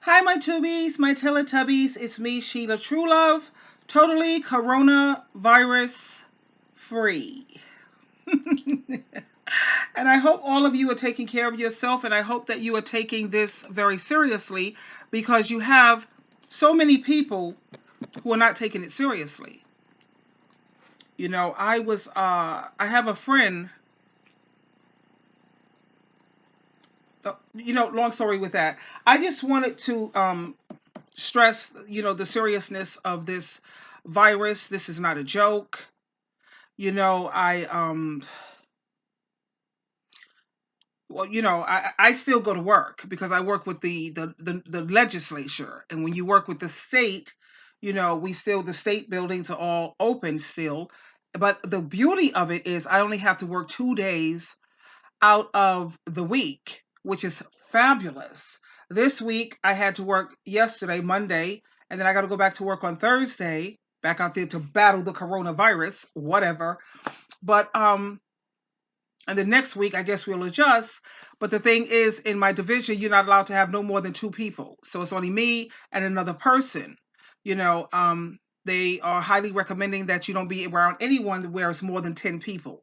Hi, my tubies, my Teletubbies. It's me, Sheila Truelove, totally coronavirus free. And I hope all of you are taking care of yourself, and I hope that you are taking this very seriously because you have so many people who are not taking it seriously. I have a friend. Long story with that. I just wanted to stress, the seriousness of this virus. This is not a joke. I well, I still go to work because I work with the legislature, and when you work with the state, the state buildings are all open still. But the beauty of it is I only have to work 2 days out of the week, which is fabulous. This week I had to work yesterday, Monday, and then I got to go back to work on Thursday, back out there to battle the coronavirus, whatever. But and the next week I guess we'll adjust. But the thing is, in my division, you're not allowed to have no more than two people. So it's only me and another person. You know, they are highly recommending that you don't be around anyone where it's more than 10 people.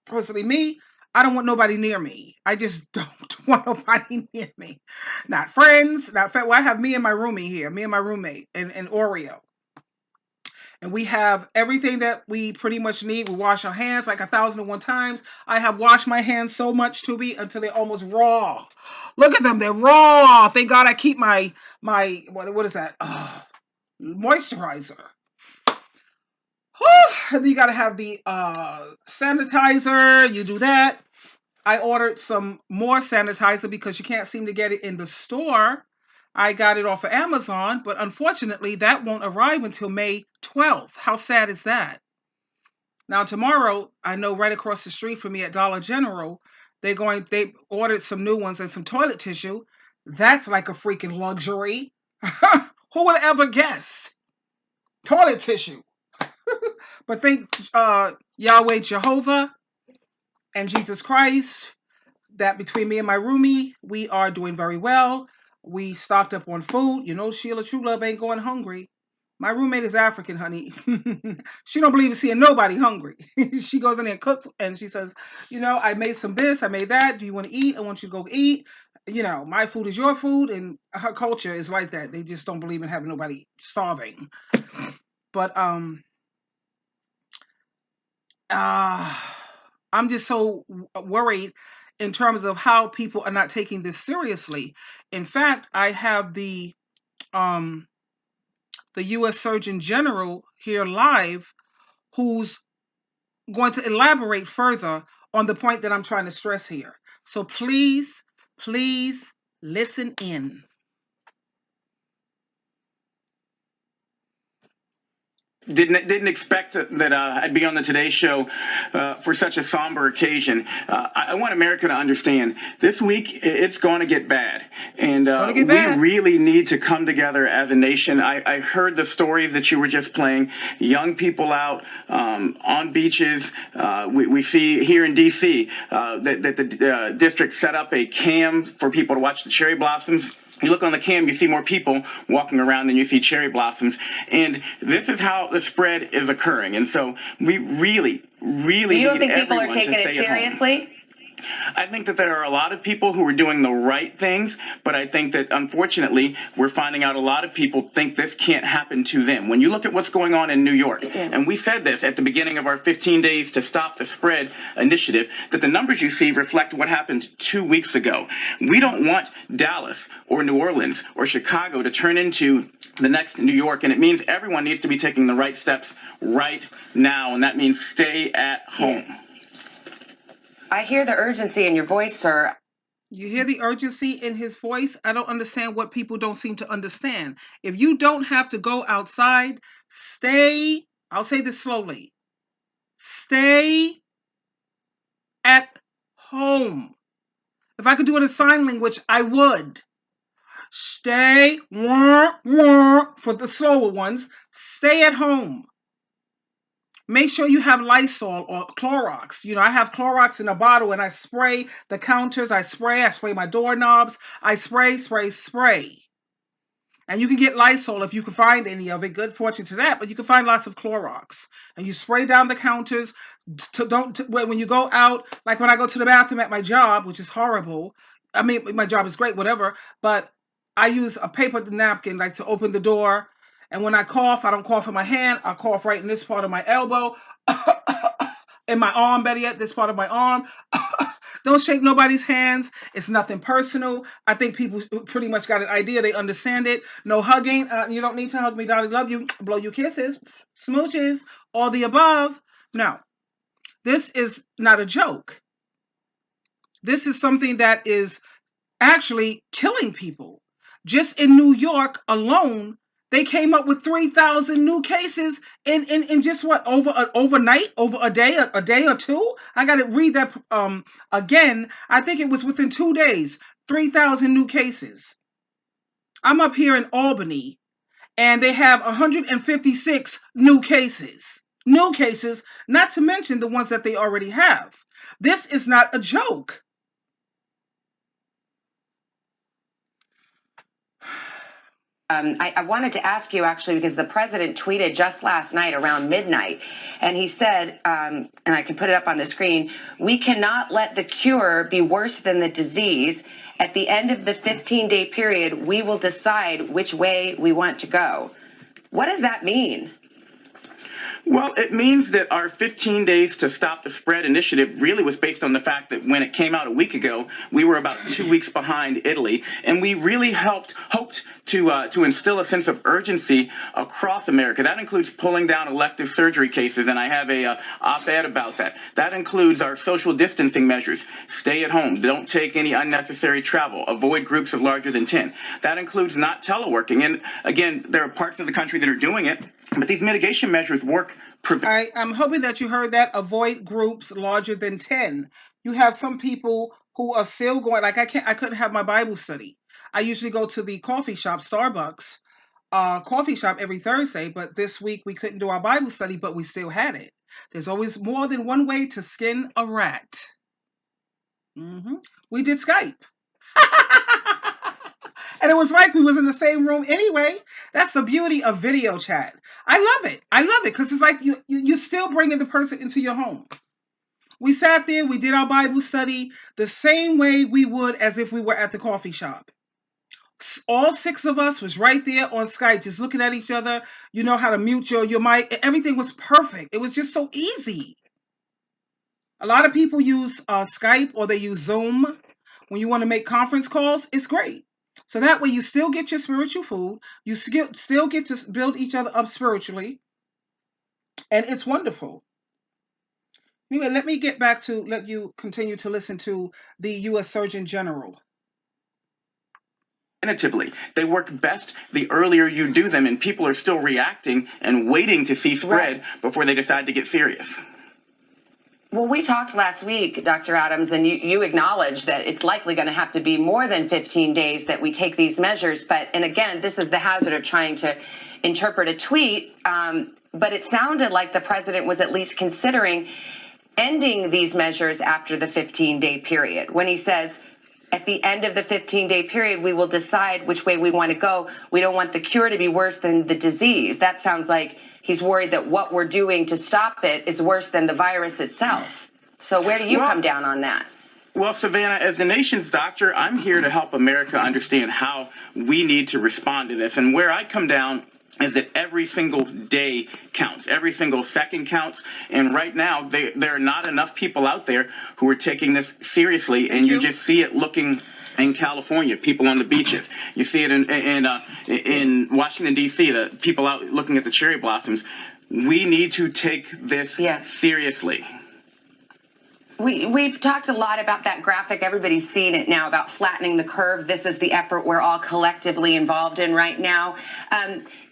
Personally, me, I don't want nobody near me. I just don't want nobody near me. Not friends, well, I have me and my roomie here, me and my roommate, and Oreo. And we have everything that we pretty much need. We wash our hands like 1,001 times. I have washed my hands so much, to be until they're almost raw. Look at them, they're raw. Thank God I keep my what is that? Moisturizer. And then you got to have the sanitizer. You do that. I ordered some more sanitizer because you can't seem to get it in the store. I got it off of Amazon, but unfortunately, that won't arrive until May 12th. How sad is that? Now, tomorrow, I know right across the street from me at Dollar General, they ordered some new ones and some toilet tissue. That's like a freaking luxury. Who would have ever guessed? Toilet tissue. But thank Yahweh Jehovah and Jesus Christ that between me and my roomie, we are doing very well. We stocked up on food. Sheila True Love ain't going hungry. My roommate is African, honey. She don't believe in seeing nobody hungry. She goes in there and cook, and she says, I made some this, I made that. Do you want to eat? I want you to go eat. My food is your food, and her culture is like that. They just don't believe in having nobody starving. But uh, I'm just so worried in terms of how people are not taking this seriously. In fact, I have um, the U.S. Surgeon General here live, who's going to elaborate further on the point that I'm trying to stress here. So please, please listen in. Didn't expect that I'd be on the Today Show for such a somber occasion. I want America to understand this week it's going to get bad, and we bad. really need to come together as a nation. I heard the stories that you were just playing. Young people out on beaches. We see here in D.C. That the district set up a cam for people to watch the cherry blossoms. You look on the cam, you see more people walking around than you see cherry blossoms. And this is how the spread is occurring. And so we really, really need everyone to stay at home. You don't think people are taking it seriously? I think that there are a lot of people who are doing the right things, but I think that unfortunately we're finding out a lot of people think this can't happen to them. When you look at what's going on in New York, and we said this at the beginning of our 15 Days to Stop the Spread initiative, that the numbers you see reflect what happened 2 weeks ago. We don't want Dallas or New Orleans or Chicago to turn into the next New York, and it means everyone needs to be taking the right steps right now, and that means stay at home. I hear the urgency in your voice, sir. You hear the urgency in his voice? I don't understand what people don't seem to understand. If you don't have to go outside, stay, I'll say this slowly, stay at home. If I could do it in sign language, I would. Stay, for the slower ones, stay at home. Make sure you have Lysol or Clorox. I have Clorox in a bottle, and I spray the counters. I spray my doorknobs. I spray. And you can get Lysol if you can find any of it. Good fortune to that. But you can find lots of Clorox. And you spray down the counters. When you go out, like when I go to the bathroom at my job, which is horrible. I mean, my job is great, whatever. But I use a paper napkin like to open the door. And when I cough, I don't cough in my hand. I cough right in this part of my elbow. In my arm, better yet, this part of my arm. Don't shake nobody's hands. It's nothing personal. I think people pretty much got an idea. They understand it. No hugging. You don't need to hug me, darling. Love you. Blow you kisses. Smooches. All the above. No. This is not a joke. This is something that is actually killing people. Just in New York alone, they came up with 3,000 new cases in just what, overnight, over a day or two. I got to read that again. I think it was within 2 days, 3,000 new cases. I'm up here in Albany, and they have 156 new cases. New cases, not to mention the ones that they already have. This is not a joke. I wanted to ask you actually because the president tweeted just last night around midnight, and he said, and I can put it up on the screen, we cannot let the cure be worse than the disease. At the end of the 15-day period, we will decide which way we want to go. What does that mean? Well, it means that our 15 days to stop the spread initiative really was based on the fact that when it came out a week ago, we were about 2 weeks behind Italy, and we really hoped to instill a sense of urgency across America. That includes pulling down elective surgery cases, and I have a op-ed about that. That includes our social distancing measures. Stay at home. Don't take any unnecessary travel. Avoid groups of larger than 10. That includes not teleworking. And again, there are parts of the country that are doing it, but these mitigation measures work. I'm hoping that you heard that. Avoid groups larger than 10. You have some people who are still going, like I couldn't have my Bible study. I usually go to the coffee shop, Starbucks, coffee shop every Thursday, but this week we couldn't do our Bible study, but we still had it. There's always more than one way to skin a rat. We did Skype. And it was like we was in the same room anyway. That's the beauty of video chat. I love it. I love it because it's like you still bringing the person into your home. We sat there, we did our Bible study the same way we would as if we were at the coffee shop. All 6 of us was right there on Skype, just looking at each other. You know how to mute your mic. Everything was perfect. It was just so easy. A lot of people use Skype or they use Zoom when you want to make conference calls. It's great. So that way you still get your spiritual food. You still get to build each other up spiritually. And it's wonderful. Anyway, let me get back to let you continue to listen to the U.S. Surgeon General. They work best the earlier you do them, and people are still reacting and waiting to see spread before they decide to get serious. Well, we talked last week, Dr. Adams, and you acknowledged that it's likely going to have to be more than 15 days that we take these measures. And again, this is the hazard of trying to interpret a tweet. But it sounded like the president was at least considering ending these measures after the 15-day period. When he says, at the end of the 15-day period, we will decide which way we want to go. We don't want the cure to be worse than the disease. That sounds like he's worried that what we're doing to stop it is worse than the virus itself. So where do you come down on that? Well, Savannah, as the nation's doctor, I'm here to help America understand how we need to respond to this. And where I come down is that every single day counts. Every single second counts. And right now, there are not enough people out there who are taking this seriously. And you just see it looking in California, people on the beaches. You see it in Washington, D.C., the people out looking at the cherry blossoms. We need to take this seriously. We've talked a lot about that graphic. Everybody's seen it now about flattening the curve. This is the effort we're all collectively involved in right now.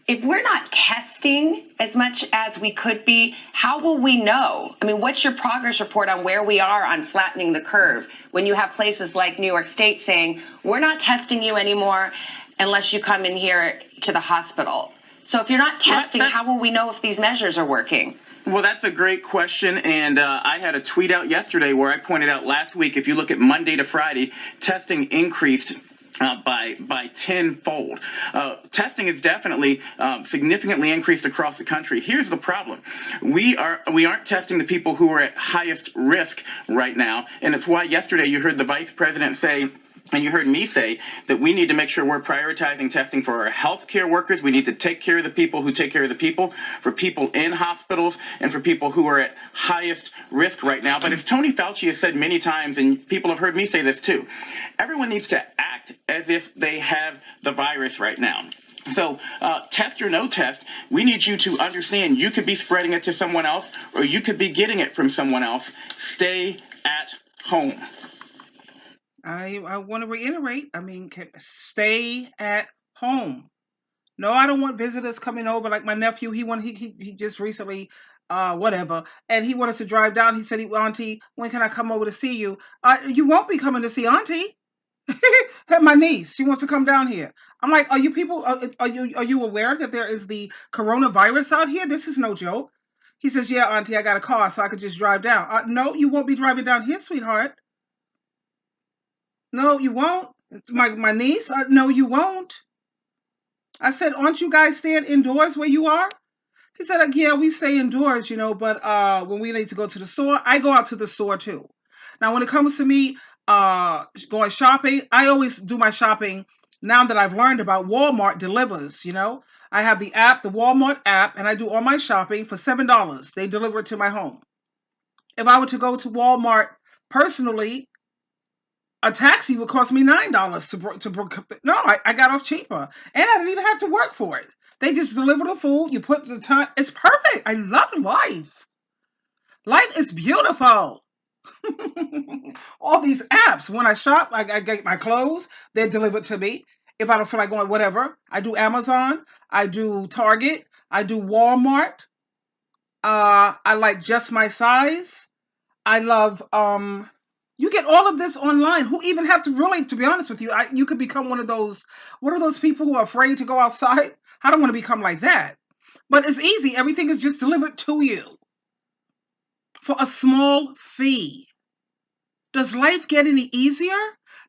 If we're not testing as much as we could be, how will we know? I mean, what's your progress report on where we are on flattening the curve when you have places like New York State saying, we're not testing you anymore unless you come in here to the hospital? So if you're not testing, how will we know if these measures are working? Well, that's a great question, and I had a tweet out yesterday where I pointed out last week, if you look at Monday to Friday, testing increased by tenfold. Testing is definitely significantly increased across the country. Here's the problem: we aren't testing the people who are at highest risk right now, and it's why yesterday you heard the vice president say, and you heard me say, that we need to make sure we're prioritizing testing for our healthcare workers. We need to take care of the people who take care of the people, for people in hospitals, and for people who are at highest risk right now. But as Tony Fauci has said many times, and people have heard me say this too, everyone needs to act as if they have the virus right now. So, test or no test, we need you to understand you could be spreading it to someone else, or you could be getting it from someone else. Stay at home. I want to reiterate. I mean, stay at home. No, I don't want visitors coming over. Like my nephew, he just recently, whatever, and he wanted to drive down. He said, "Auntie, when can I come over to see you?" You won't be coming to see Auntie. My niece, she wants to come down here. I'm like, are you people? Are you aware that there is the coronavirus out here? This is no joke. He says, "Yeah, Auntie, I got a car, so I could just drive down." No, you won't be driving down here, sweetheart. No, you won't. My niece. No, you won't. I said, "Aren't you guys staying indoors where you are?" He said, "Yeah, we stay indoors, but when we need to go to the store, I go out to the store too." Now, when it comes to me going shopping, I always do my shopping now that I've learned about Walmart delivers. I have the app, the Walmart app, and I do all my shopping for $7. They deliver it to my home. If I were to go to Walmart personally, a taxi would cost me $9 no, I got off cheaper, and I didn't even have to work for it. They just deliver the food. You put the time. It's perfect. I love life. Life is beautiful. All these apps. When I shop, I get my clothes. They're delivered to me. If I don't feel like going, whatever, I do Amazon. I do Target. I do Walmart. I like Just My Size. I love you get all of this online. Who even have to really, to be honest with you, you could become one of those people who are afraid to go outside. I don't want to become like that. But it's easy. Everything is just delivered to you for a small fee. Does life get any easier?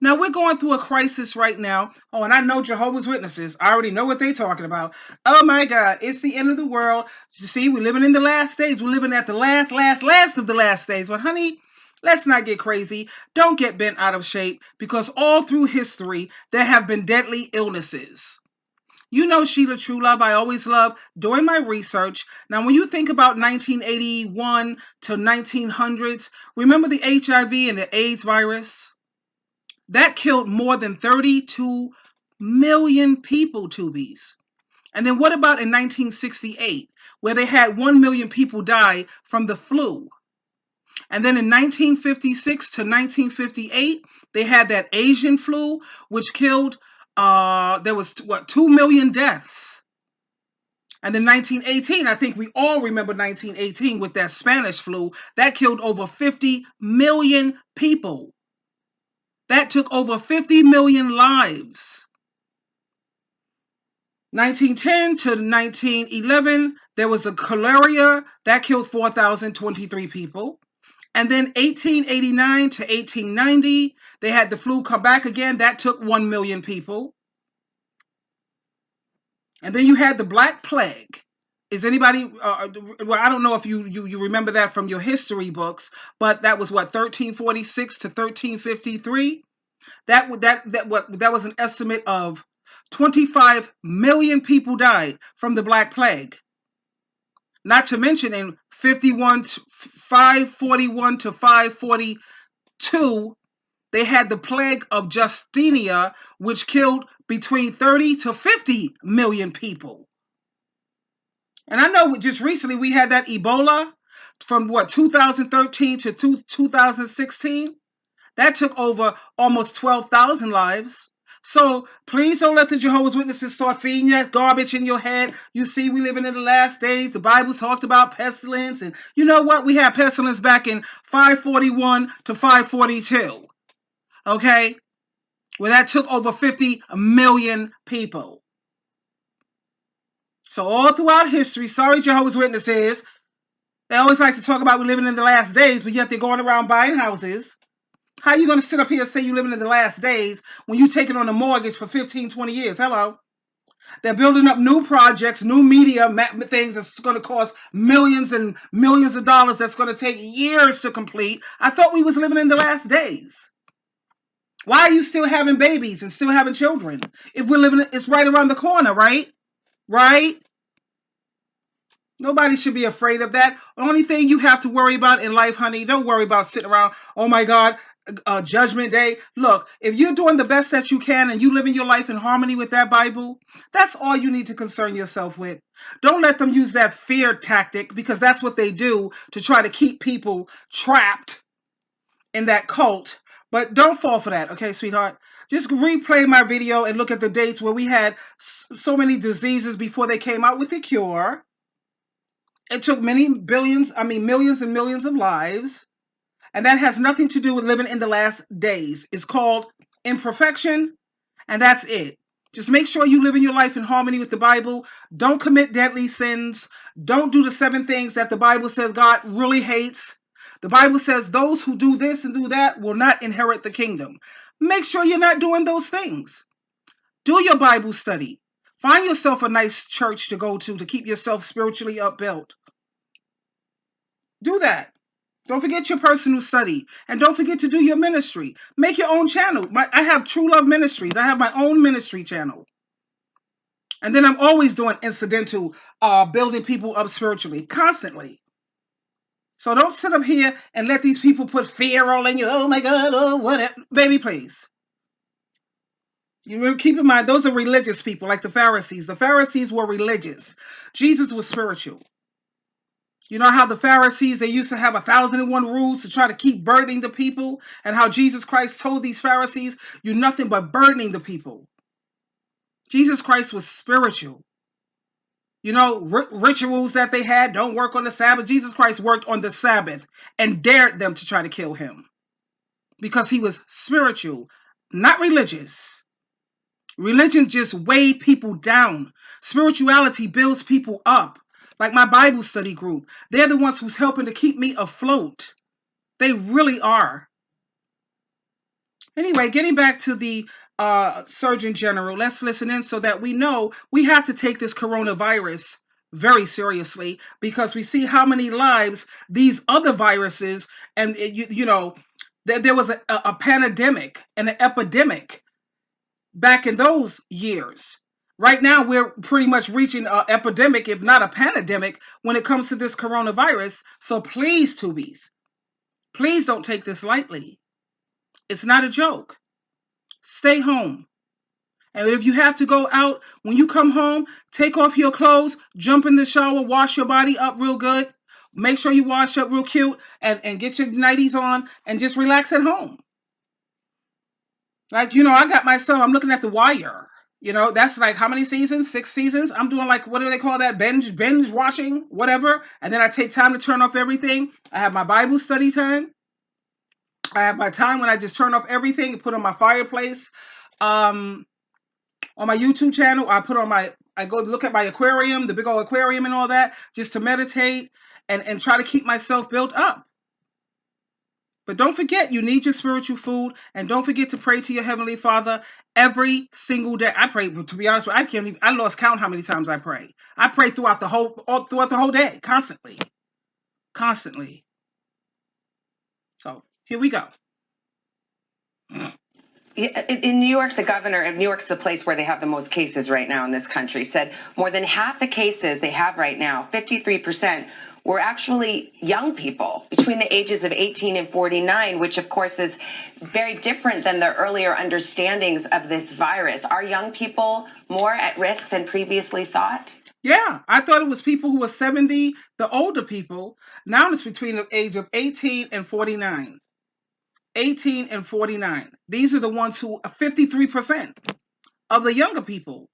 Now we're going through a crisis right now. Oh, and I know Jehovah's Witnesses. I already know what they're talking about. Oh my God, it's the end of the world. You see, we're living in the last days. We're living at the last of the last days. But honey, let's not get crazy. Don't get bent out of shape, because all through history there have been deadly illnesses. You know, Sheila True Love, I always love doing my research. Now, when you think about 1981 to 1900s, remember the HIV and the AIDS virus? That killed more than 32 million people, Tubies. And then what about in 1968, where they had 1 million people die from the flu? And then in 1956 to 1958, they had that Asian flu, which killed, there was, 2 million deaths. And then 1918, I think we all remember 1918 with that Spanish flu, that killed over 50 million people. That took over 50 million lives. 1910 to 1911, there was a cholera that killed 4,023 people. And then 1889 to 1890, they had the flu come back again. That took 1 million people. And then you had the Black Plague. Is anybody, well, I don't know if you remember that from your history books, but that was what, 1346 to 1353? That was an estimate of 25 million people died from the Black Plague. Not to mention in 541 to 542, they had the plague of Justinia, which killed between 30 to 50 million people. And I know just recently we had that Ebola from 2013 to 2016. That took over almost 12,000 lives. So please don't let the Jehovah's Witnesses start feeding that garbage in your head. You see, we living in the last days. The Bible talked about pestilence. And you know what? We had pestilence back in 541 to 542. Okay? Where that took over 50 million people. So all throughout history, sorry, Jehovah's Witnesses, they always like to talk about we living in the last days, but yet they're going around buying houses. How are you going to sit up here and say you're living in the last days when you're taking on a mortgage for 15, 20 years? Hello. They're building up new projects, new media things that's going to cost millions and millions of dollars that's going to take years to complete. I thought we was living in the last days. Why are you still having babies and still having children? If we're living, it's right around the corner, right? Right? Nobody should be afraid of that. The only thing you have to worry about in life, honey, don't worry about sitting around, oh my God, judgment day. Look, if you're doing the best that you can and you living your life in harmony with that Bible, that's all you need to concern yourself with. Don't let them use that fear tactic, because that's what they do to try to keep people trapped in that cult. But don't fall for that, okay, sweetheart? Just replay my video and look at the dates where we had so many diseases before they came out with a cure. It took millions and millions of lives. And that has nothing to do with living in the last days. It's called imperfection, and that's it. Just make sure you live in your life in harmony with the Bible. Don't commit deadly sins. Don't do the 7 things that the Bible says God really hates. The Bible says those who do this and do that will not inherit the kingdom. Make sure you're not doing those things. Do your Bible study. Find yourself a nice church to go to keep yourself spiritually upbuilt. Do that. Don't forget your personal study. And don't forget to do your ministry. Make your own channel. I have True Love Ministries. I have my own ministry channel. And then I'm always doing incidental, building people up spiritually, constantly. So don't sit up here and let these people put fear all in you. Oh my God, oh whatever. Baby, please. You keep in mind, those are religious people, like the Pharisees. The Pharisees were religious. Jesus was spiritual. You know how the Pharisees, they used to have 1,001 rules to try to keep burdening the people, and how Jesus Christ told these Pharisees, you're nothing but burdening the people. Jesus Christ was spiritual. You know, rituals that they had, don't work on the Sabbath. Jesus Christ worked on the Sabbath and dared them to try to kill him because he was spiritual, not religious. Religion just weighed people down. Spirituality builds people up. Like my Bible study group. They're the ones who's helping to keep me afloat. They really are. Anyway, getting back to the Surgeon General, let's listen in so that we know we have to take this coronavirus very seriously, because we see how many lives these other viruses, and there was a pandemic and an epidemic back in those years. Right now, we're pretty much reaching an epidemic, if not a pandemic, when it comes to this coronavirus. So please, Tubies, please don't take this lightly. It's not a joke. Stay home. And if you have to go out, when you come home, take off your clothes, jump in the shower, wash your body up real good. Make sure you wash up real cute and get your nighties on and just relax at home. Like, I got myself, I'm looking at The Wire. That's like how many seasons? 6 seasons. I'm doing like, what do they call that? Binge watching, whatever. And then I take time to turn off everything. I have my Bible study time. I have my time when I just turn off everything and put on my fireplace. On my YouTube channel, I go look at my aquarium, the big old aquarium and all that, just to meditate and try to keep myself built up. But don't forget, you need your spiritual food, and don't forget to pray to your Heavenly Father every single day. I pray, but to be honest with you, I lost count how many times I pray. I pray throughout the whole day, constantly. So here we go. In New York, the governor of New York's the place where they have the most cases right now in this country, said more than half the cases they have right now, 53%, were actually young people between the ages of 18 and 49, which of course is very different than the earlier understandings of this virus. Are young people more at risk than previously thought? Yeah, I thought it was people who were 70, the older people. Now it's between the age of 18 and 49. 18 and 49. These are the ones who are 53% of the younger people.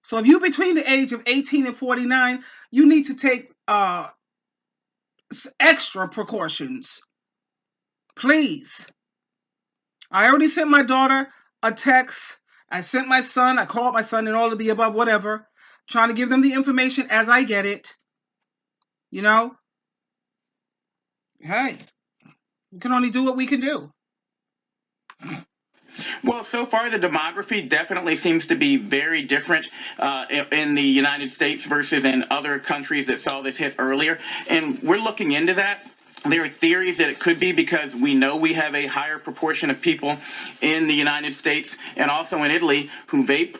So if you're between the age of 18 and 49, you need to take extra precautions. Please. I already sent my daughter a text. I sent my son. I called my son and all of the above, whatever. Trying to give them the information as I get it. Hey. We can only do what we can do. Well, so far the demography definitely seems to be very different in the United States versus in other countries that saw this hit earlier. And we're looking into that. There are theories that it could be because we know we have a higher proportion of people in the United States and also in Italy who vape.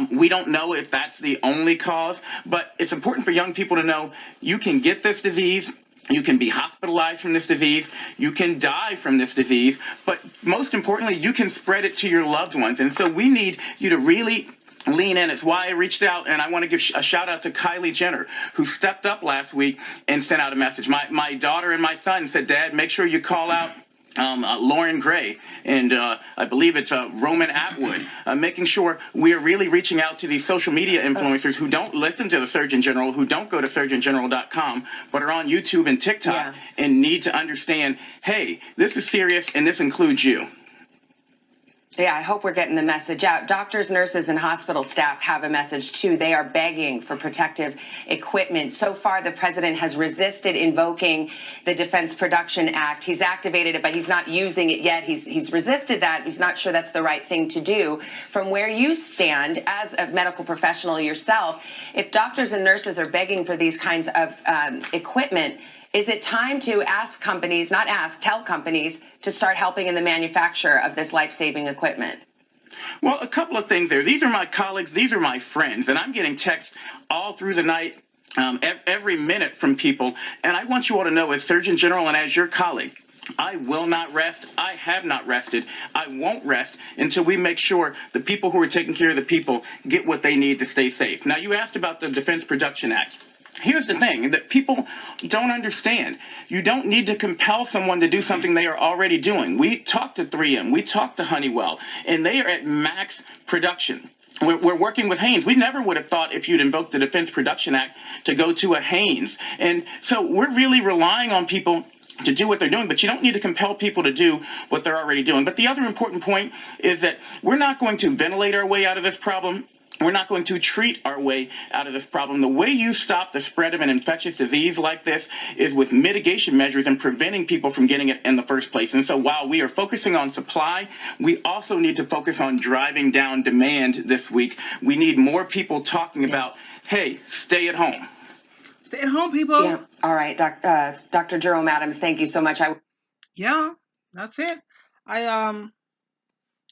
We don't know if that's the only cause, but it's important for young people to know you can get this disease. You can be hospitalized from this disease. You can die from this disease. But most importantly, you can spread it to your loved ones. And so we need you to really lean in. It's why I reached out, and I want to give a shout out to Kylie Jenner, who stepped up last week and sent out a message. My daughter and my son said, Dad, make sure you call out Lauren Gray, and I believe it's Roman Atwood, making sure we are really reaching out to these social media influencers who don't listen to the Surgeon General, who don't go to surgeongeneral.com, but are on YouTube and TikTok and need to understand, hey, this is serious and this includes you. Yeah, I hope we're getting the message out. Doctors, nurses, and hospital staff have a message too. They are begging for protective equipment. So far, the president has resisted invoking the Defense Production Act. He's activated it, but he's not using it yet. He's resisted that. He's not sure that's the right thing to do. From where you stand as a medical professional yourself, if doctors and nurses are begging for these kinds of equipment, is it time to ask companies, not ask, tell companies to start helping in the manufacture of this life-saving equipment? Well, a couple of things there. These are my colleagues. These are my friends. And I'm getting texts all through the night, every minute from people. And I want you all to know, as Surgeon General and as your colleague, I will not rest. I have not rested. I won't rest until we make sure the people who are taking care of the people get what they need to stay safe. Now, you asked about the Defense Production Act. Here's the thing that people don't understand. You don't need to compel someone to do something they are already doing. We talked to 3M, we talked to Honeywell, and they are at max production. We're working with Haynes. We never would have thought, if you'd invoked the Defense Production Act, to go to a Haynes. And so we're really relying on people to do what they're doing, but you don't need to compel people to do what they're already doing. But the other important point is that we're not going to ventilate our way out of this problem. We're not going to treat our way out of this problem. The way you stop the spread of an infectious disease like this is with mitigation measures and preventing people from getting it in the first place. And so while we are focusing on supply, we also need to focus on driving down demand this week. We need more people talking about, hey, stay at home. Stay at home, people. Yeah. All right, Dr. Jerome Adams, thank you so much. Yeah, that's it. I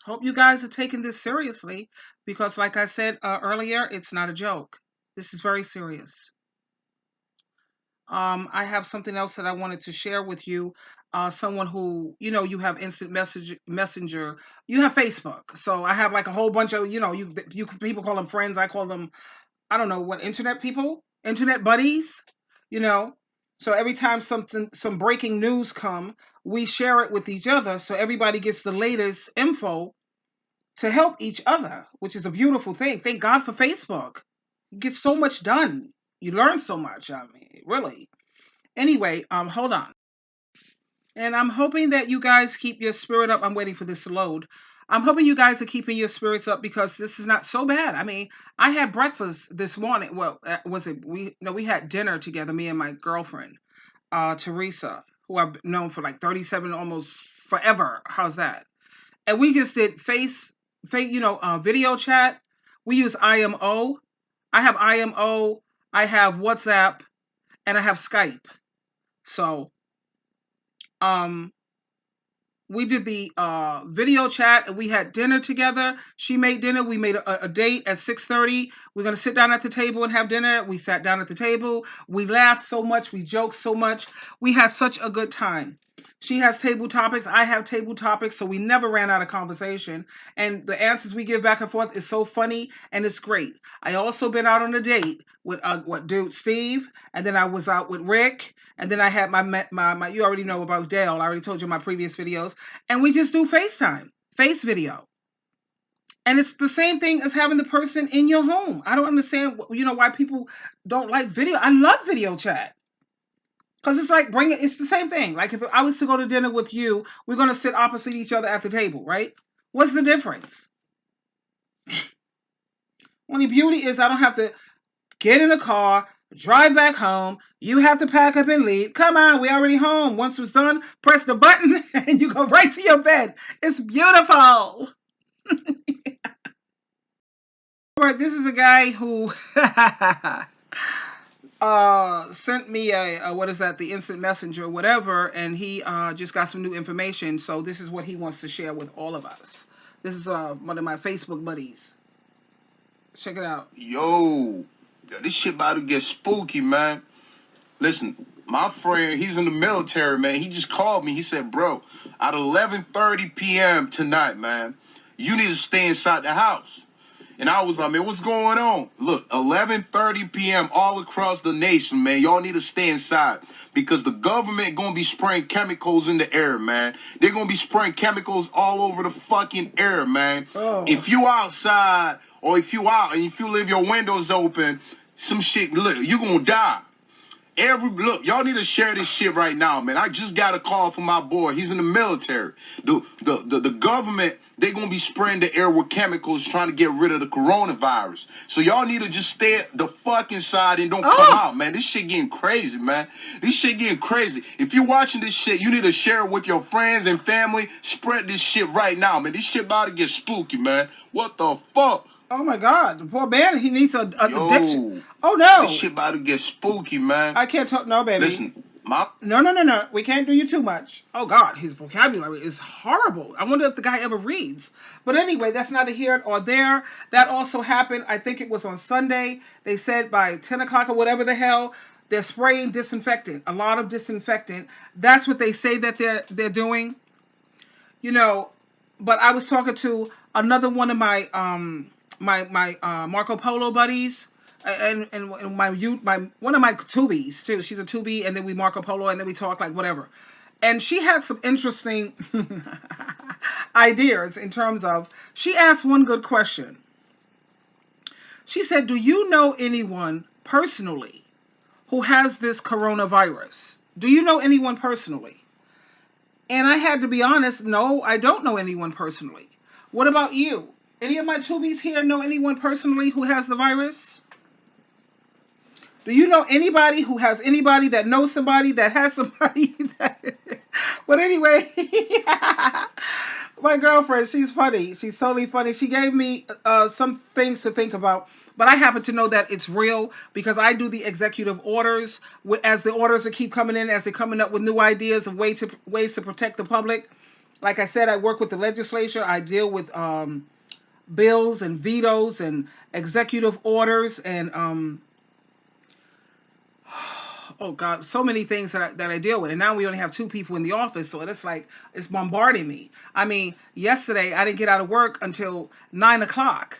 hope you guys are taking this seriously because, like I said earlier, it's not a joke. This is very serious. I have something else that I wanted to share with you. Someone who, you have instant messenger, you have Facebook. So I have like a whole bunch of, you people call them friends. I call them, I don't know what, internet people, internet buddies, you know. So every time some breaking news come, we share it with each other. So everybody gets the latest info to help each other, which is a beautiful thing. Thank God for Facebook. You get so much done. You learn so much. I mean, really. Anyway, hold on. And I'm hoping that you guys keep your spirit up. I'm waiting for this to load. I'm hoping you guys are keeping your spirits up because this is not so bad. I mean, I had breakfast this morning. Well, we had dinner together, me and my girlfriend, Teresa, who I've known for like 37, almost forever. How's that? And we just did video chat. We use IMO. I have IMO. I have WhatsApp, and I have Skype. So, we did the video chat and we had dinner together. She made dinner. We made a date at 6:30. We're going to sit down at the table and have dinner. We sat down at the table. We laughed so much. We joked so much. We had such a good time. She has table topics. I have table topics. So we never ran out of conversation. And the answers we give back and forth is so funny and it's great. I also been out on a date with Steve. And then I was out with Rick. And then I had my you already know about Dale. I already told you in my previous videos. And we just do FaceTime, face video. And it's the same thing as having the person in your home. I don't understand, why people don't like video. I love video chat. Because it's like it's the same thing. Like if I was to go to dinner with you, we're going to sit opposite each other at the table, right? What's the difference? Only beauty is I don't have to get in a car, drive back home. You have to pack up and leave. Come on, we already home. Once it's done, press the button and you go right to your bed. It's beautiful. All right, this is a guy who sent me a what is that, the instant messenger or whatever, and he just got some new information. So this is what he wants to share with all of us. This is one of my Facebook buddies. Check it out. Yo, this shit about to get spooky, man. Listen, my friend, he's in the military, man. He just called me. He said, bro, at 11:30 p.m. tonight, man, you need to stay inside the house. And I was like, man, what's going on? Look, 11:30 p.m. all across the nation, man. Y'all need to stay inside because the government going to be spraying chemicals in the air, man. They're going to be spraying chemicals all over the fucking air, man. Oh. If you outside or if you out and if you leave your windows open, some shit, look, you going to die. Look, y'all need to share this shit right now, man. I just got a call from my boy. He's in the military. The government, they gonna be spraying the air with chemicals trying to get rid of the coronavirus. So y'all need to just stay at the fucking side and don't come out, man. This shit getting crazy, man. This shit getting crazy. If you're watching this shit, you need to share it with your friends and family. Spread this shit right now, man. This shit about to get spooky, man. What the fuck? Oh my God, the poor man, he needs an addiction. Oh This no, shit about to get spooky, man. I can't talk. No, baby. Listen, No. We can't do you too much. Oh God, his vocabulary is horrible. I wonder if the guy ever reads. But anyway, that's neither here or there. That also happened. I think it was on Sunday. They said by 10 o'clock or whatever the hell, they're spraying disinfectant. A lot of disinfectant. That's what they say that they're doing. You know, but I was talking to another one of my my Marco Polo buddies, and my one of my tubies too. She's a tubie, and then we Marco Polo, and then we talk like whatever. And she had some interesting ideas in terms of. She asked one good question. She said, "Do you know anyone personally who has this coronavirus? Do you know anyone personally?" And I had to be honest. No, I don't know anyone personally. What about you? Any of my tubies here know anyone personally who has the virus? Do you know anybody who has anybody that knows somebody that has somebody that... But anyway, my girlfriend, she's funny. She's totally funny. She gave me some things to think about. But I happen to know that it's real because I do the executive orders. As the orders keep coming in, as they're coming up with new ideas of ways to protect the public. Like I said, I work with the legislature. I deal with... bills and vetoes and executive orders and oh God, so many things that I deal with. And now we only have 2 people in the office, so it's like it's bombarding me. I mean, yesterday I didn't get out of work until 9 o'clock.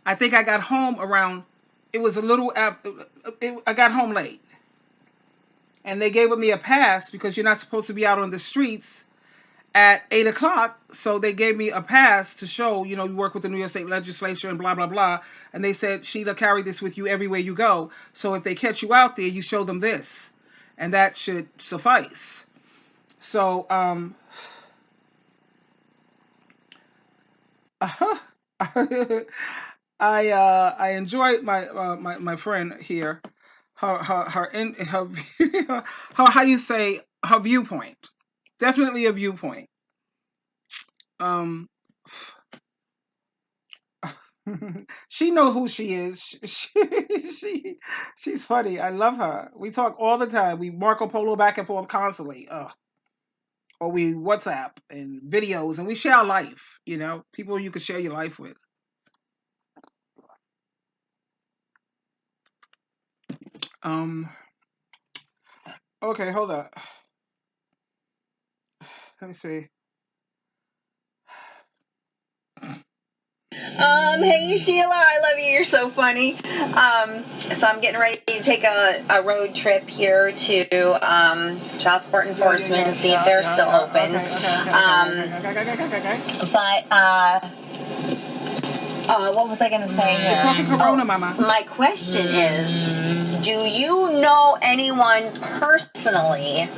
I think I got home around. It was a little after. I got home late, and they gave me a pass because you're not supposed to be out on the streets at 8 o'clock, so they gave me a pass to show, you work with the New York State Legislature and blah, blah, blah. And they said, Sheila, carry this with you everywhere you go. So if they catch you out there, you show them this. And that should suffice. So, I enjoyed my friend here, her how you say, her viewpoint. Definitely a viewpoint. She know who she is. She's funny. I love her. We talk all the time. We Marco Polo back and forth constantly. Or we WhatsApp and videos, and we share our life. People you can share your life with. Okay, hold up. Let me see. Hey Sheila, I love you. You're so funny. So I'm getting ready to take a road trip here to Child Support Enforcement and see if they're still open. But what was I going to say here? You're talking Corona, Mama. My question is, do you know anyone personally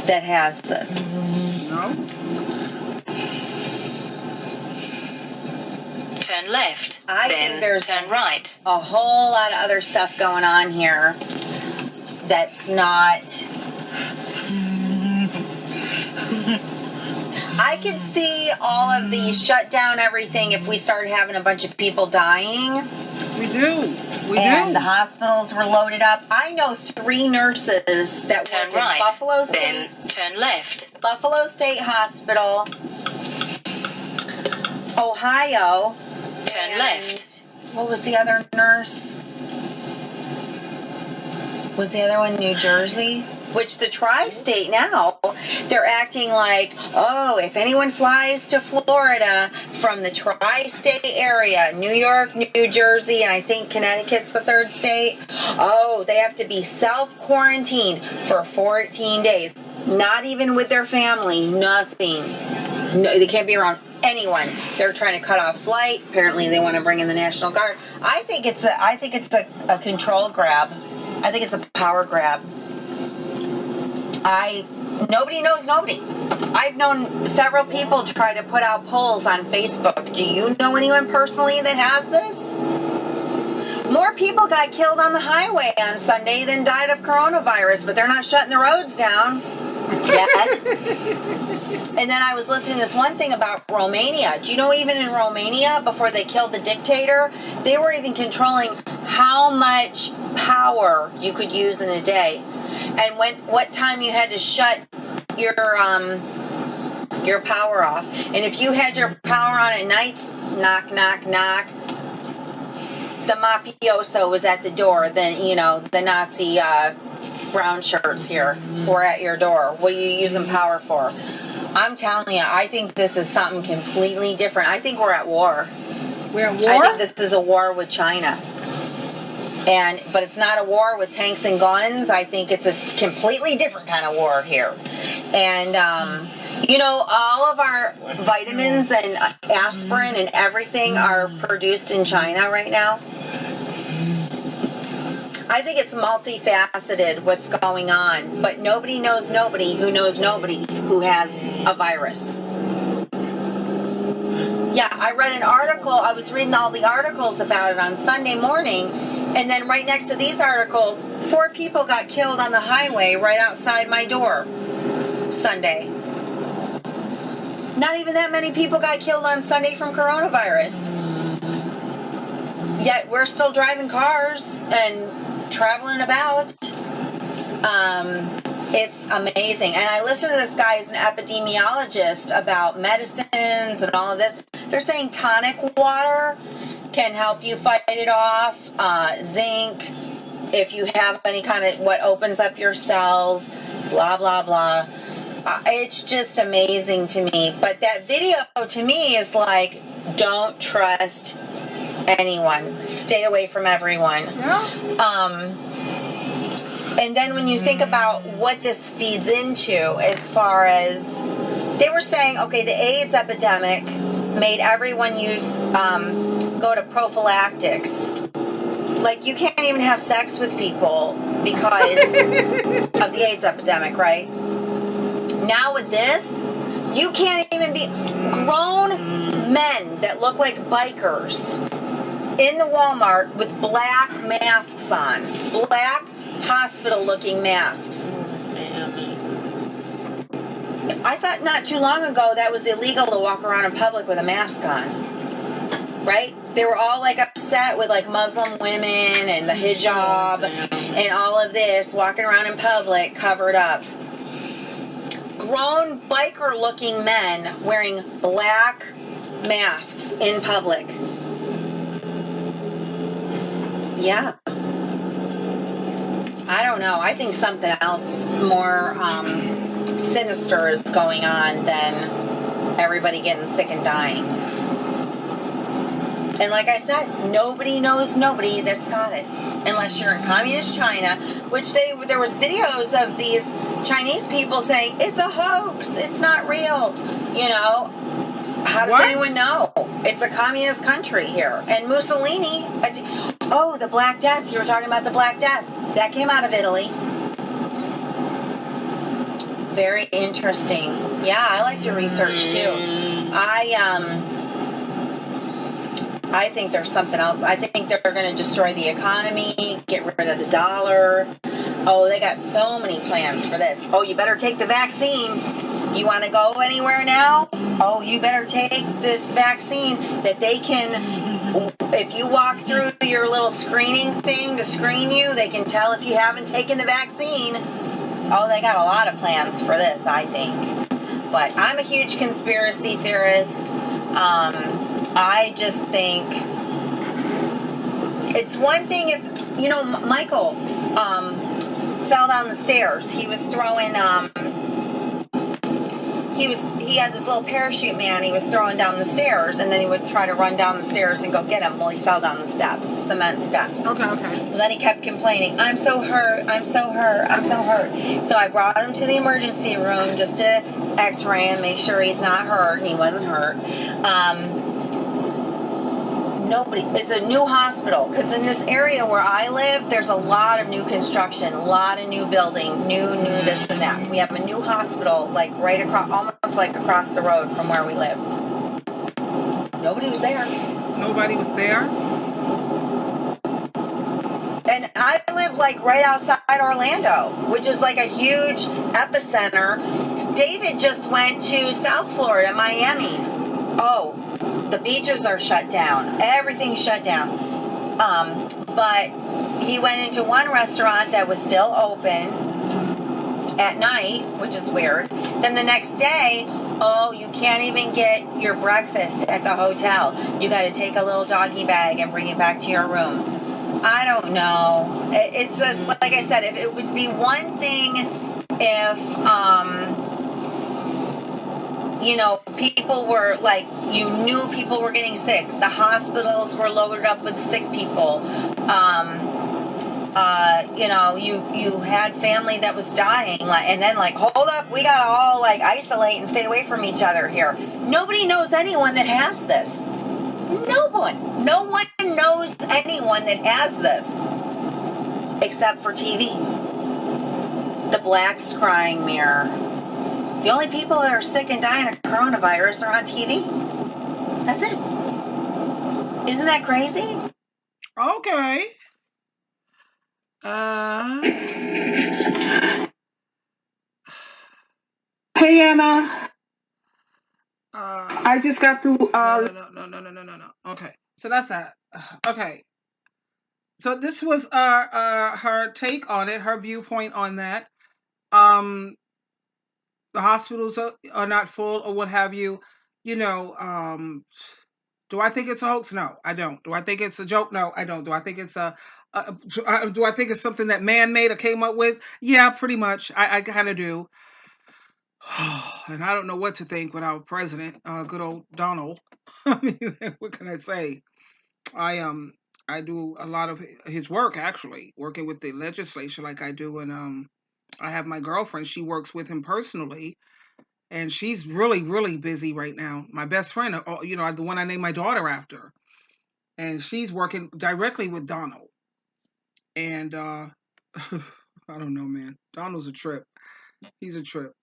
that has this? No. Turn left. I think there's turn right. A whole lot of other stuff going on here that's not. I could see all of these shut down everything if we started having a bunch of people dying. We do. And the hospitals were loaded up. I know 3 nurses that turn work right, in Buffalo State. then turn left. Buffalo State Hospital, Ohio. Turn left. What was the other nurse? Was the other one New Jersey? Which the tri-state now, they're acting like, oh, if anyone flies to Florida from the tri-state area, New York, New Jersey, and I think Connecticut's the 3rd state, oh, they have to be self-quarantined for 14 days. Not even with their family, nothing. No, they can't be around anyone. They're trying to cut off flight. Apparently they want to bring in the National Guard. I think it's a control grab. I think it's a power grab. Nobody knows nobody. I've known several people try to put out polls on Facebook. Do you know anyone personally that has this? More people got killed on the highway on Sunday than died of coronavirus, but they're not shutting the roads down yet. And then I was listening to this one thing about Romania. Do you know even in Romania, before they killed the dictator, they were even controlling how much power you could use in a day, and what time you had to shut your power off. And if you had your power on at night, knock, knock, knock, the mafioso was at the door. Then the Nazi brown shirts here were at your door. What are you using power for? I'm telling you, I think this is something completely different. I think we're at war. We're at war? I think this is a war with China. But it's not a war with tanks and guns. I think it's a completely different kind of war here. And, all of our vitamins and aspirin and everything are produced in China right now. I think it's multifaceted what's going on, but nobody knows nobody who has a virus. Yeah, I read an article. I was reading all the articles about it on Sunday morning, and then right next to these articles, 4 people got killed on the highway right outside my door Sunday. Not even that many people got killed on Sunday from coronavirus. Yet we're still driving cars and traveling about. It's amazing. And I listened to this guy who's an epidemiologist about medicines and all of this. They're saying tonic water can help you fight it off. Zinc, if you have any kind of what opens up your cells, blah, blah, blah. It's just amazing to me. But that video to me is like, don't trust anyone. Stay away from everyone. Yeah. And then when you think about what this feeds into, as far as they were saying, okay, the AIDS epidemic made everyone go to prophylactics. Like, you can't even have sex with people because of the AIDS epidemic, right? Now with this, you can't even be grown men that look like bikers in the Walmart with black masks on. Black hospital-looking masks. I thought not too long ago that was illegal to walk around in public with a mask on. Right? They were all like upset with like Muslim women and the hijab and all of this, walking around in public covered up. Grown biker-looking men wearing black masks in public. Yeah. I don't know. I think something else more sinister is going on than everybody getting sick and dying. And like I said, nobody knows nobody that's got it. Unless you're in communist China, which there was videos of these Chinese people saying, it's a hoax, it's not real. How does anyone know? It's a communist country here. And Mussolini, the Black Death, you were talking about the Black Death. That came out of Italy. Very interesting. I think there's something else. I think they're going to destroy the economy, get rid of the dollar. Oh, they got so many plans for this. Oh, you better take the vaccine. You want to go anywhere now? Oh, you better take this vaccine that they can, if you walk through your little screening thing to screen you, they can tell if you haven't taken the vaccine. Oh, they got a lot of plans for this, I think. But I'm a huge conspiracy theorist. I just think it's one thing if, you know, Michael fell down the stairs. He was throwing, he had this little parachute man. He was throwing down the stairs, and then he would try to run down the stairs and go get him. Well, he fell down the steps, cement steps. Okay. So then he kept complaining, I'm so hurt, I'm so hurt, I'm so hurt. So I brought him to the emergency room just to x-ray and make sure he's not hurt, and he wasn't hurt. Nobody, it's a new hospital, because in this area where I live, there's a lot of new construction, a lot of new building, new this and that. We have a new hospital, like right across, almost like across the road from where we live. Nobody was there. Nobody was there? And I live like right outside Orlando, which is like a huge epicenter. David just went to South Florida, Miami. Oh, the beaches are shut down. Everything's shut down. But he went into one restaurant that was still open at night, which is weird. Then the next day, oh, you can't even get your breakfast at the hotel. You got to take a little doggy bag and bring it back to your room. I don't know. It's just, like I said, if it would be one thing if, you know, people were like, you knew people were getting sick. The hospitals were loaded up with sick people. You know, you had family that was dying, and then like, hold up, we gotta all like isolate and stay away from each other here. Nobody knows anyone that has this. No one knows anyone that has this, except for TV. The black scrying mirror. The only people that are sick and dying of coronavirus are on TV. That's it. Isn't that crazy? Okay. Hey, Anna. I I just got through. No. Okay. So that's that. Okay. So this was her take on it, her viewpoint on that. The hospitals are not full or what have you. You know, do I think it's a hoax? No, I don't. Do I think it's a joke? No, I don't. Do I think it's do I think it's something that man made or came up with? Yeah, pretty much. I kind of do. And I don't know what to think with our president, good old Donald. I mean, what can I say? I do a lot of his work actually, working with the legislature like I do, and I have my girlfriend. She works with him personally, and she's really busy right now. My best friend, you know, the one I named my daughter after, and she's working directly with Donald. And I don't know, man. Donald's a trip. He's a trip.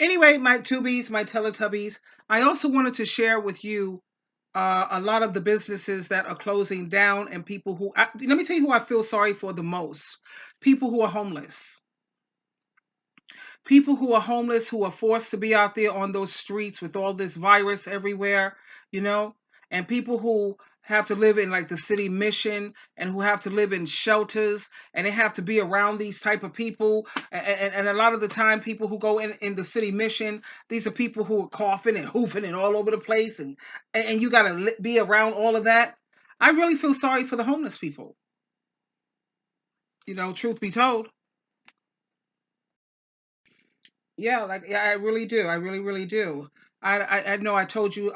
Anyway, my tubies, my Teletubbies, I also wanted to share with you a lot of the businesses that are closing down and people who, let me tell you who I feel sorry for the most. People who are homeless. People who are homeless, who are forced to be out there on those streets with all this virus everywhere, you know, and people who have to live in like the city mission and who have to live in shelters and they have to be around these type of people and a lot of the time people who go in the city mission, these are people who are coughing and hoofing and all over the place and you got to be around all of that. I really feel sorry for the homeless people, you know, truth be told. Yeah, like yeah, I really do. I really do. I know I told you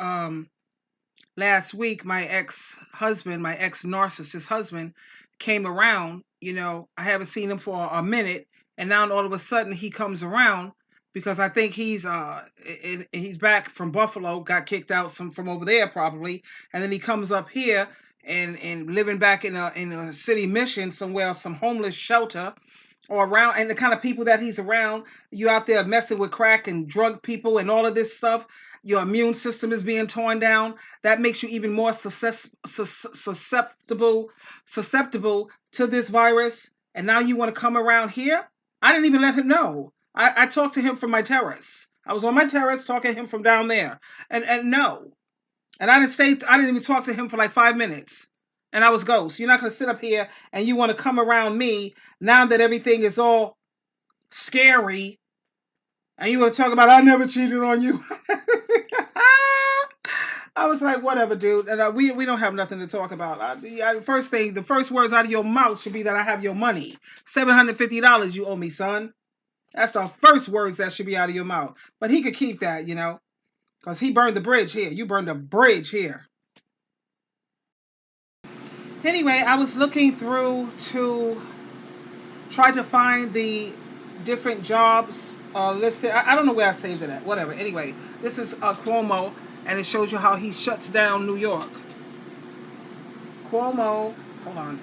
last week my ex-husband, my ex-narcissist husband came around, you know, I haven't seen him for a minute and now all of a sudden he comes around because I think he's back from Buffalo, got kicked out some from over there probably, and then he comes up here and living back in a city mission somewhere, some homeless shelter or around, and the kind of people that he's around, you out there messing with crack and drug people and all of this stuff. your immune system is being torn down. That makes you even more susceptible to this virus. And now you want to come around here? I didn't even let him know. I talked to him from my terrace. I was on my terrace talking to him from down there. And no. And I didn't even talk to him for like 5 minutes. And I was ghost. You're not going to sit up here and you want to come around me now that everything is all scary. And you want to talk about, I never cheated on you. I was like, whatever, dude. And we don't have nothing to talk about. The first words out of your mouth should be that I have your money. $750 you owe me, son. That's the first words that should be out of your mouth. But he could keep that, because he burned the bridge here. You burned the bridge here. Anyway, I was looking through to try to find the different jobs listed. I don't know where I saved it at. Whatever. Anyway, this is Cuomo, and it shows you how he shuts down New York. Cuomo, hold on.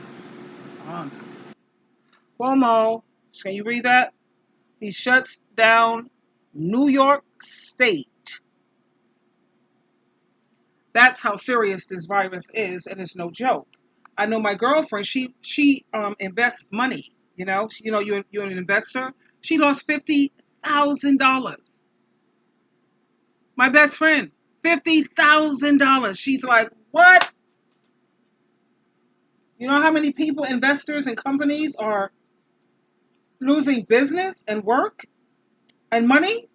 Cuomo, can you read that? He shuts down New York State. That's how serious this virus is, and it's no joke. I know my girlfriend. She invests money. You're an investor. She lost $50,000. My best friend, $50,000. She's like, what? You know how many people, investors and companies, are losing business and work and money?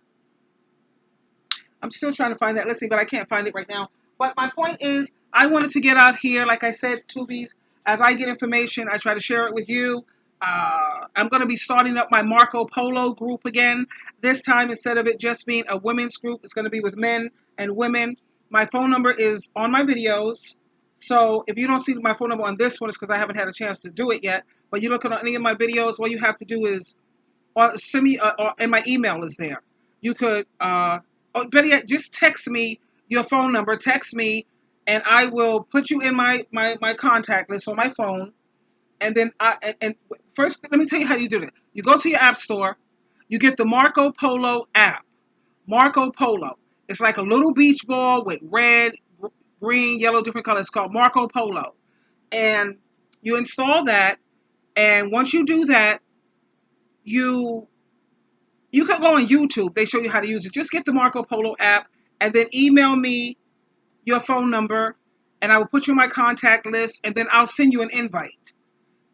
I'm still trying to find that listing, but I can't find it right now. But my point is, I wanted to get out here, like I said, Tubies. As I get information, I try to share it with you. I'm going to be starting up my Marco Polo group again. This time, instead of it just being a women's group, it's going to be with men and women. My phone number is on my videos. So if you don't see my phone number on this one, it's because I haven't had a chance to do it yet. But you look at any of my videos, all you have to do is, or send me, and my email is there. You could, better yet, just text me your phone number. Text me, and I will put you in my contact list on my phone. And then first, let me tell you how you do it. You go to your app store. You get the Marco Polo app. Marco Polo. It's like a little beach ball with red, green, yellow, different colors. It's called Marco Polo. And you install that. And once you do that, you can go on YouTube. They show you how to use it. Just get the Marco Polo app and then email me your phone number, and I will put you in my contact list, and then I'll send you an invite.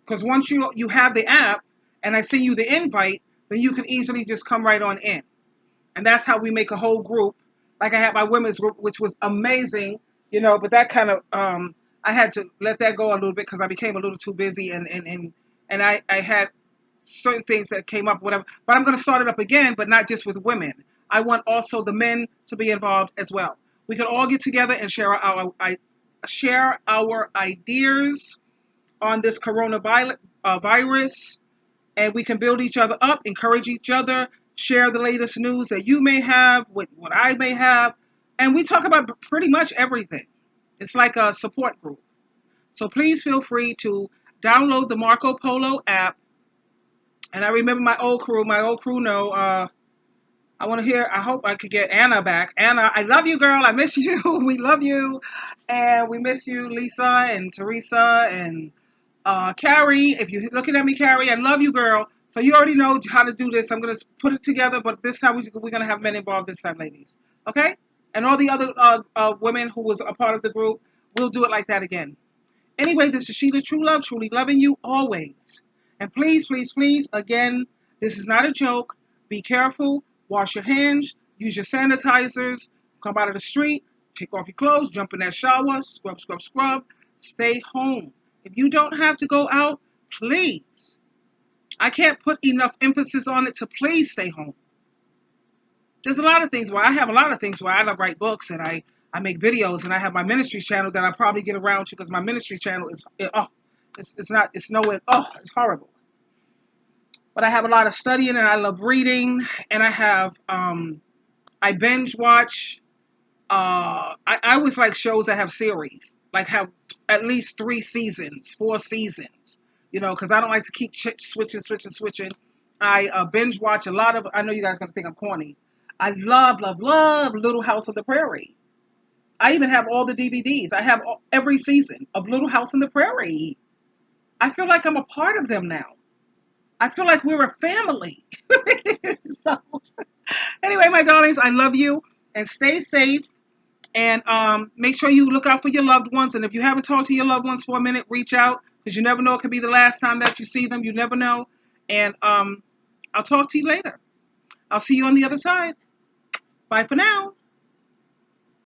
Because once you have the app and I send you the invite, then you can easily just come right on in. And that's how we make a whole group. Like I had my women's group, which was amazing, but that kind of, I had to let that go a little bit because I became a little too busy, and I had certain things that came up, whatever. But I'm going to start it up again, but not just with women. I want also the men to be involved as well. We can all get together and share our ideas on this coronavirus, and we can build each other up, encourage each other, share the latest news that you may have, with what I may have, and we talk about pretty much everything. It's like a support group. So please feel free to download the Marco Polo app. And I remember my old crew know, I hope I could get Anna back. Anna, I love you, girl. I miss you. We love you. And we miss you, Lisa and Teresa and Carrie. If you're looking at me, Carrie, I love you, girl. So you already know how to do this. I'm going to put it together, but this time we're going to have men involved this time, ladies. Okay? And all the other women who was a part of the group, we'll do it like that again. Anyway, this is Sheila True Love, truly loving you always. And please, please, please, again, this is not a joke. Be careful. Wash your hands. Use your sanitizers. Come out of the street. Take off your clothes. Jump in that shower. Scrub, scrub, scrub. Stay home. If you don't have to go out, please. I can't put enough emphasis on it to please stay home. There's a lot of things where I have a lot of things where I love write books, and I make videos, and I have my ministry channel that I probably get around to because my ministry channel is it's horrible. But I have a lot of studying, and I love reading, and I have I binge watch. I always like shows that have series, like have at least 3 seasons, 4 seasons. Because I don't like to keep switching. I binge watch a lot of. I know you guys are gonna think I'm corny. I love Little House on the Prairie. I even have all the DVDs. I have every season of Little House on the Prairie. I feel like I'm a part of them now. I feel like we're a family. So, anyway, my darlings, I love you and stay safe. And make sure you look out for your loved ones. And if you haven't talked to your loved ones for a minute, reach out because you never know. It could be the last time that you see them. You never know. And I'll talk to you later. I'll see you on the other side. Bye for now.